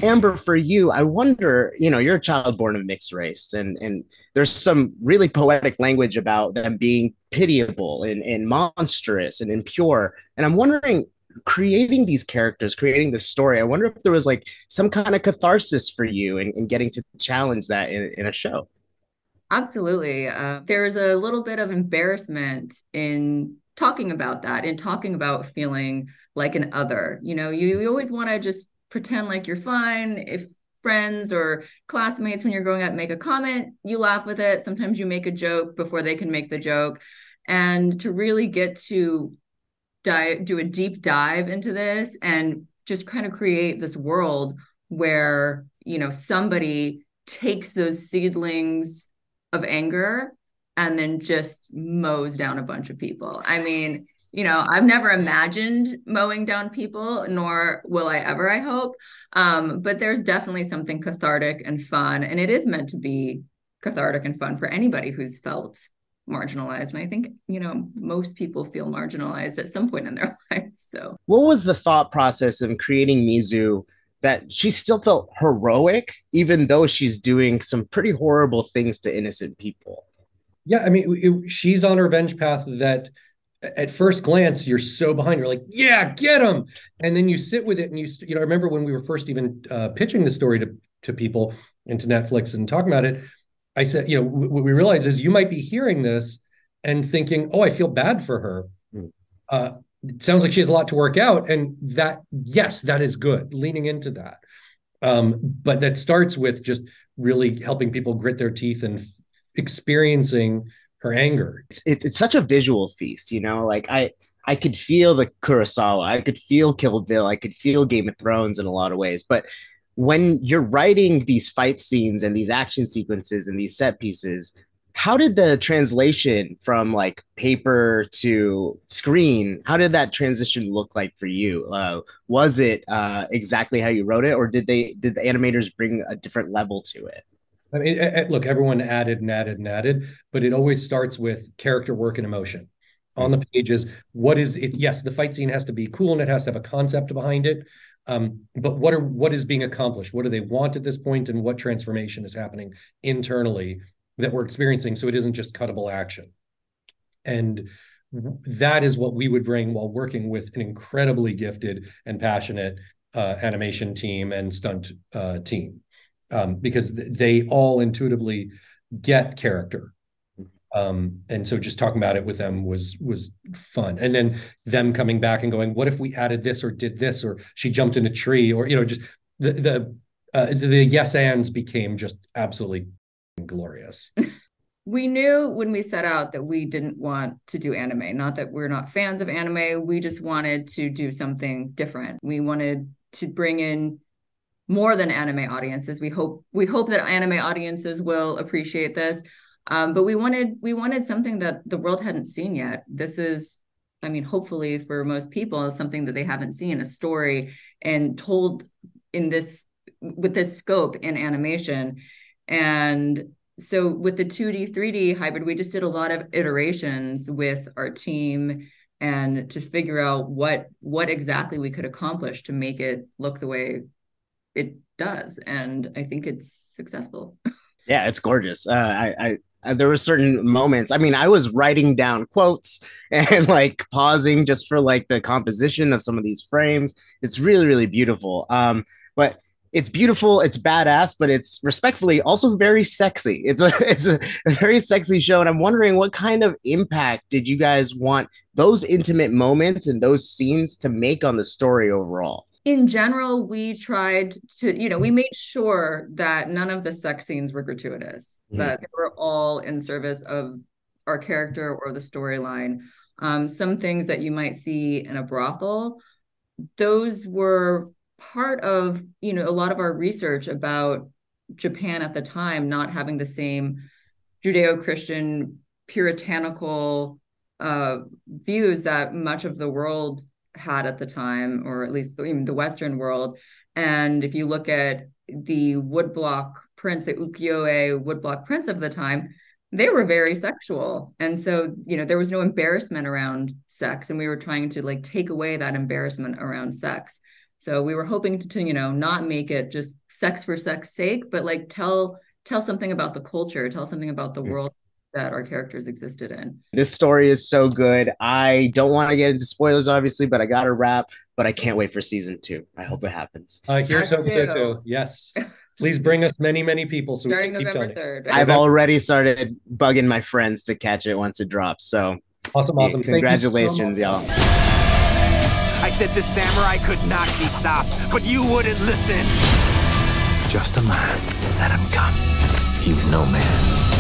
Amber, for you, I wonder, you're a child born of mixed race, and there's some really poetic language about them being pitiable and monstrous and impure. And I'm wondering, creating these characters, creating this story, I wonder if there was like some kind of catharsis for you in getting to challenge that in a show. Absolutely. There's a little bit of embarrassment in talking about that, in talking about feeling like an other. You always want to just pretend like you're fine. If friends or classmates, when you're growing up, make a comment, you laugh with it. Sometimes you make a joke before they can make the joke. And to really get to do a deep dive into this and just kind of create this world where, somebody takes those seedlings of anger and then just mows down a bunch of people. I mean, I've never imagined mowing down people, nor will I ever, I hope. But there's definitely something cathartic and fun, and it is meant to be cathartic and fun for anybody who's felt marginalized. And I think, most people feel marginalized at some point in their life. So What was the thought process of creating Mizu that she still felt heroic, even though she's doing some pretty horrible things to innocent people? Yeah, I mean, she's on her revenge path that at first glance you're so behind. You're like, yeah, get him, and then you sit with it, and I remember when we were first even pitching the story to people and to Netflix and talking about it. I said, what we realize is you might be hearing this and thinking, oh, I feel bad for her. Mm. It sounds like she has a lot to work out, and that, yes, that is good. Leaning into that, but that starts with just really helping people grit their teeth and experiencing her anger. It's such a visual feast, like I could feel the Kurosawa, I could feel Kill Bill, I could feel Game of Thrones in a lot of ways. But when you're writing these fight scenes and these action sequences and these set pieces, how did the translation from like paper to screen, how did that transition look like for you? Was it exactly how you wrote it, or did the animators bring a different level to it? I mean, look, everyone added and added and added, but it always starts with character work and emotion. On the pages, what is it? Yes, the fight scene has to be cool and it has to have a concept behind it. But what is being accomplished? What do they want at this point, and what transformation is happening internally that we're experiencing? So it isn't just cuttable action. And that is what we would bring while working with an incredibly gifted and passionate animation team and stunt team, because they all intuitively get character. And so just talking about it with them was fun. And then them coming back and going, what if we added this or did this, or she jumped in a tree, or just the yes ands became just absolutely glorious. we knew when we set out that we didn't want to do anime. Not that we're not fans of anime. We just wanted to do something different. We wanted to bring in more than anime audiences. We hope that anime audiences will appreciate this. But we wanted something that the world hadn't seen yet. This is, I mean, hopefully for most people, something that they haven't seen, a story and told in this with this scope in animation. And so with the 2D, 3D hybrid, we just did a lot of iterations with our team and to figure out what exactly we could accomplish to make it look the way it does. And I think it's successful. Yeah, it's gorgeous. There were certain moments. I mean, I was writing down quotes and like pausing just for like the composition of some of these frames. It's really, really beautiful. But it's beautiful, it's badass, but it's respectfully also very sexy. It's a very sexy show, and I'm wondering what kind of impact did you guys want those intimate moments and those scenes to make on the story overall? In general, we tried to, we made sure that none of the sex scenes were gratuitous, Mhm. that they were all in service of our character or the storyline. Some things that you might see in a brothel, those were part of, a lot of our research about Japan at the time not having the same Judeo-Christian puritanical views that much of the world had at the time, or at least even the Western world. And if you look at the woodblock prints, the ukiyo-e woodblock prints of the time, they were very sexual. And so, there was no embarrassment around sex. And we were trying to like take away that embarrassment around sex. So we were hoping to not make it just sex for sex sake, but like tell something about the culture, tell something about the world that our characters existed in. This story is so good. I don't want to get into spoilers, obviously, but I got to wrap. But I can't wait for season 2. I hope it happens. Here's hope so too. Yes. Please bring us many, many people so starting we can November keep 3rd. I've already started bugging my friends to catch it once it drops. So awesome. Congratulations, y'all. I said the samurai could not be stopped, but you wouldn't listen. Just a man. Let him come. He's no man.